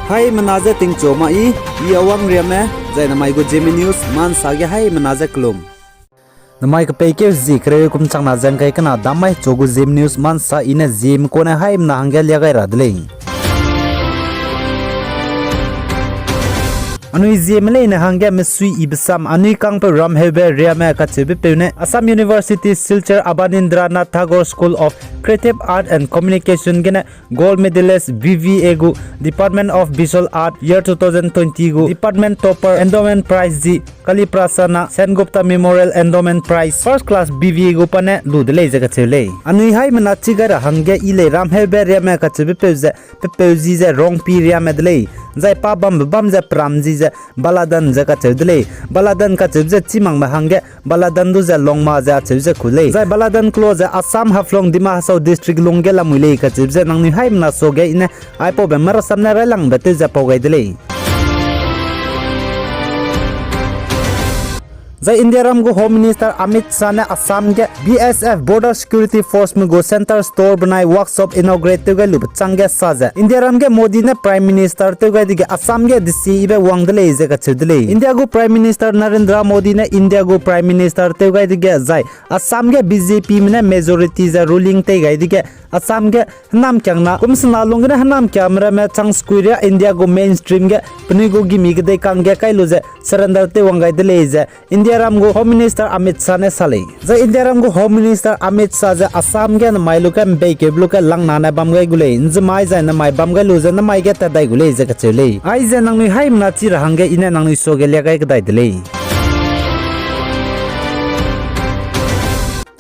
Hai menaza ting choma I awang riame zai namai go Jimmy News man sage hai menaza klum. Namai ka peke zi kre kum chang na jang kai kana damai chogu Jimmy News man sa ina Jim ko na hai na hangel ya gai radle. Anui Jimle na hangya mesui ibsam anui kang pe ram hebe riame ka chebe pene Assam University Silchar Abanindranath Tagore School of Creative Art and Communication gena gold medalist BVA gu Department of Visual Art year 2020 gu Department Topper Endowment Prize ji Kaliprasana Sengupta Memorial Endowment Prize First Class BVA gu pane ludle jaga chele anui hai manachi gara hangya ile ram hebe riame ka chebe peuzi je rong pi riame dle zai pa bam je pramji je baladan jaka chedle baladan ka chebje chimang ma hangge baladan du je longma ja chebje khule zai baladan close Assam Haflong Dima Hasau district longela muile ka chebje nangni haim na soge ine aipo bemar samna relang bete ja pogai dle Zai India ram go Home Minister Amit Shah ne Assam ke BSF Border Security Force में go center store बनाए workshop inaugurate तो गए loop चंगे साजा India ram के मोदी ने Prime Minister तो गए दिखे Assam के दिसी इबे वांगदले इसे का चुदले India go Prime Minister Narendra Modi ने India go Prime Minister तो गए दिखे जाए Assam के BJP में ने majority जा ruling ते गए दिखे Assam के नाम क्या ना कुम सनालोंगे ने नाम क्या मेरा मैं चंग स्क्वायर India go mainstream के पनी go गिमी के दे कांगे कई लोजे surrender ते वांगाई दले इसे India ram go Home Minister Amit Shah ne sale za India ram go Home Minister Amit Shah ja Assam ge na mai lukan be ke bluka lang na na bam gai gule inz mai za na mai bam gai lu za na mai ge ta dai gule za ka chele ai za nang ni hai na chi ra hang ge ina nang ni so ge le gai ka dai dele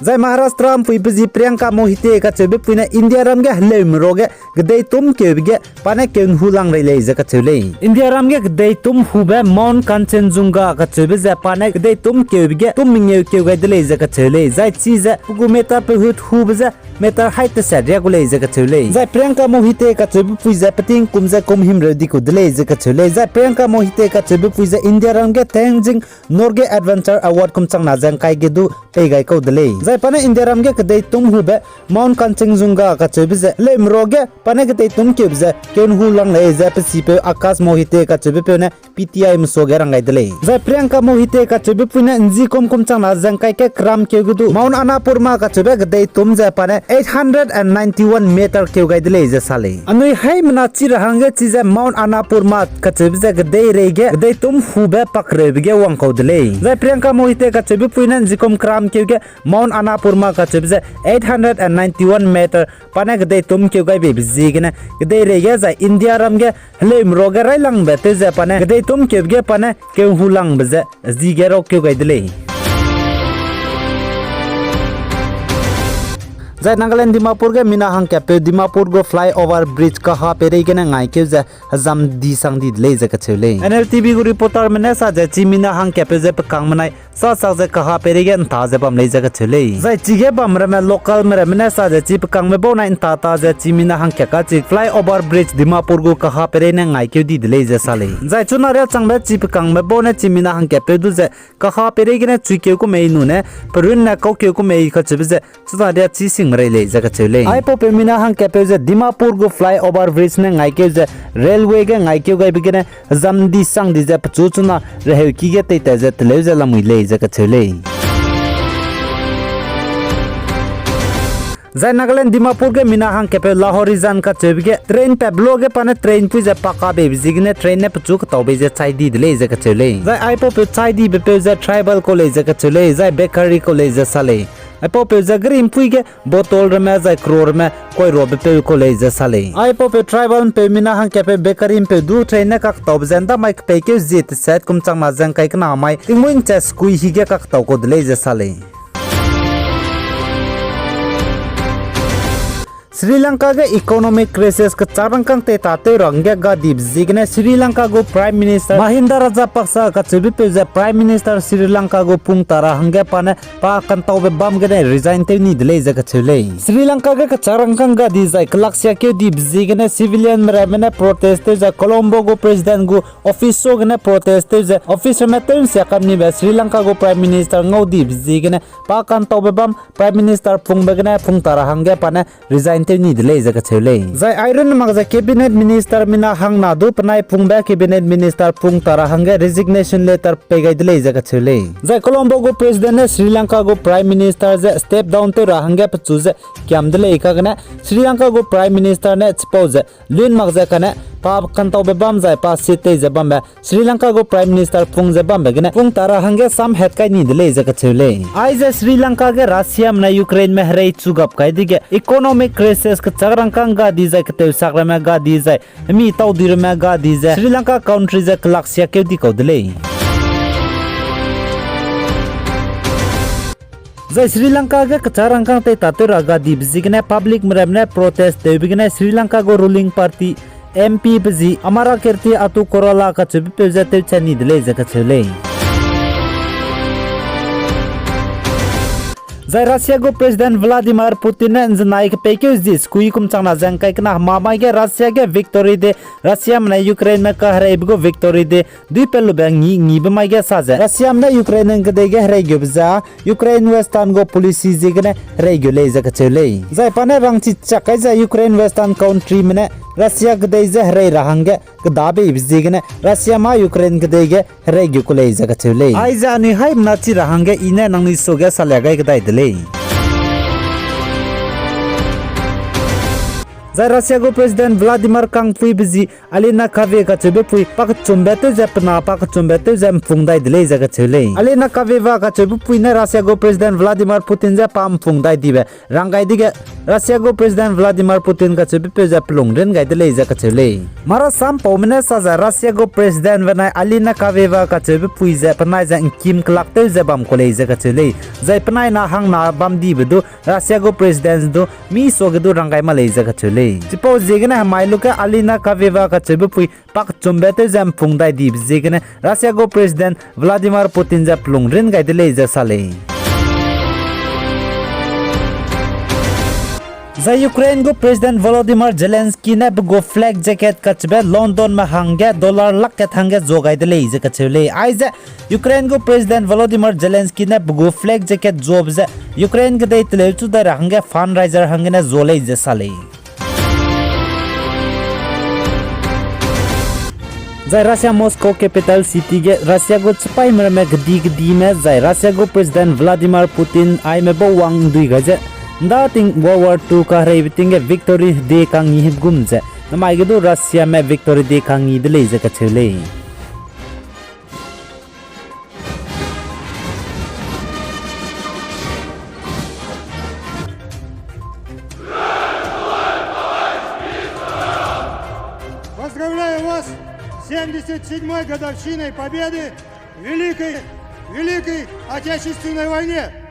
Zai Maharashtra am pui bzi Priyanka Mohite ka chebe puina India ram ge hlem roge gdei tum kebge pane ken hulang rei za ka chele India ram ge gdei tum hube Mount Kanchenjunga ka chebe za pane gdei tum kebge tum mingeu kebge dele za ka chele zai chi za pugu meta pe hut hube za meta height sa regulate za ka chele zai Priyanka Mohite ka chebe pui za pating kum za kum him redi ku dele za ka chele zai Priyanka Mohite ka chebe pui za India ram ge Tenzing Norge Adventure Award kum chang na jang kai ge du pe gai ko dele pane India ram ge kdei tum hube Mount Kanchenjunga ka chebe ze le mroge pane kdei tum kebze ken hu lang le ze pe sipe Akash Mohite ka chebe pe ne PTI mso ge rangai dele ze Priyanka Mohite ka chebe pune nji kom chang na jang kai ke kram ke gudu Mount Annapur ma ka chebe kdei tum ze pane 891 meter ke gai dele ze sale anui hai mna chi rahange chi ze Mount Annapur ma ka chebe ze kdei rege kdei tum hube pakre ge wang ko dele ze Priyanka Mohite ka chebe pune nji kom kram ke ge Mount Annapur ma ka chebe 891 meter pane gdei tum ke gai be zigna gdei rege za India ram ge hlem roge rai lang bete ze pane gdei tum ke ge pane ke hulang beze zigero ke gai dele Zai Nagaland Dimapur ge Minahang ke Dimapur go flyover bridge ka ha pe rei gena ngai ke za hazam di sang di le za ka chele NLTV go reporter mena sa ja chi Minahang ke pe ze pe kang manai sa sa ze ka ha pe rei gen ta ze bam le za ka chele zai chi ge bam ra me local mena sa ja chi pe kang me bo na in ta za chi Minahang ke ka chi flyover bridge Dimapur go ka ha pe rei na ngai ke di le za sale zai chuna re chang me chi pe kang me bo na chi Minahang ke pe du ze ka ha pe rei gena chui ke ko me nu ne perun na ko ke ko me ka chebe ze chuna re chi sing Mrele jaga chele ai po pemina hang ke pe Dimapur go flyover bridge ne ngai ke railway ge ngai ke gai bigene zamdi sang di ja chu chuna rehe ki ge te ta ja tele ja lamui le jaga chele Zai Nagaland Dimapur ge Minahang ke pe Lahorizan ka chebge train pe bloge pane train pu ja paka be zigne train ne pchuk tawbe je chai di le jaga chele zai ai po pe chai di be pe ja tribal college jaga chele zai bakery college ja sale ai po pe ja green pui ge botol re me zai crore me koi robe pe college ja sale ai po pe tribal pe Minahang ke pe bakery pe du train ne ka tawb zenda mai pe ke zit set kum chang ma jang kai kana mai tingwing cha skui hi ge ka taw ko le ja sale Sri Lanka ge economic crisis ka charangkang te tate rangge ga dip zigne Sri Lanka go Prime Minister Mahinda Rajapaksa ka chibi pe Prime Minister Sri Lanka go pung tara hangge pane pa kan tawbe bam ge resign te ni dile ja ka chule Sri Lanka ge ka charangkang ga di zai klaksya ke dip zigne civilian mene protest te ja Colombo go president go office so ge protest te ja office me te se kam ni Sri Lanka go Prime Minister ngau dip zigne pa kan tawbe bam Prime Minister pung be ge pung tara hangge pane resign te ni de le za ka chule zai iron mag za cabinet minister mina hang na du panai phungba cabinet minister phung tara hangge resignation letter pe gai de le za ka chule zai Colombo go president ne Sri Lanka go prime minister ze step down te ra hangge pa chu ze kyam de le ka gna Sri Lanka go prime minister ne chpose lun mag za kana pa kan taw be bam zai pa sit te ze bam ba Sri Lanka go prime minister phung ze bam be gna phung tara hangge sam het kai ni de le za ka chule ai ze Sri Lanka ge Russia na Ukraine me hre chu gap kai dige economic crisis ka chagrang kang ga di zai ka te sakra me ga di zai mi taw dir me ga di zai Sri Lanka country ze klaksia ke di ko de le zai Sri Lanka ge kacharang kang te tatur aga di bzigne public mremne protest de bigne Sri Lanka go ruling party MP bzi amara kirti atu korala ka chubi pevza te chani dile zaka chule zai Russia go president Vladimir Putin ne znai ke pekes dis kui kum changna jang kai kana mama ge Russia ge victory de Russia mna Ukraine me ka hre go victory de dui pelu bang ni be mai ge sa ja Russia mna Ukraine ge de ge hre ge bza Ukraine western go policy je ge ne hre ge le zaka chule zai pane rang chi chakai za Ukraine western country mne Russia ge de je hre rahange ge dabe ibzi ge ne Russia ma Ukraine ge de ge hre ge ko le zaka chule ai za ni hai na chi rahange ine nang ni so ge sa le ga ge dai de zai Russia go president Vladimir Kang pui bizi alina kave ka chebe pui pak chumbe te japna pak chumbe te jam phungdai dile jaga chule alina kave wa ka chebe pui na Russia go president Vladimir Putin ja pam phungdai dibe rangai dige Russia go president Vladimir Putin ka chebe pe ja plongren gai dile jaga chule mara sam pomne sa za Russia go president wa alina kave wa ka chebe pui ja panai ja kim klak te ja bam kole jaga chule zai panai na hang na bam di bedu Russia go president do mi so ge do rangai ma le jaga chule Tipo jegna mailuka alina kaveva ka chebe pui pak chumbete jam phungdai dib jegna Russia go president Vladimir Putin ja plungren gaidele ja sale za Ukraine go president Volodymyr Zelensky ne go flag jacket ka chebe London ma hangge dollar lakh ka thange jogai dele je ka chele ai za Ukraine go president Volodymyr Zelensky ne go flag jacket job za Ukraine ge dei tle chu da hangge fundraiser hangge na jole je sale zai Russia Moscow capital city ge Russia go chpai mer me gdi me zai Russia go president Vladimir Putin ai me bo wang dui ga je da ting World War II ka re biting victory day kang ni gum je namai ge do Russia me victory day kang ni de le je ka chele Поздравляю вас с 77-й годовщиной победы в Великой Отечественной войне!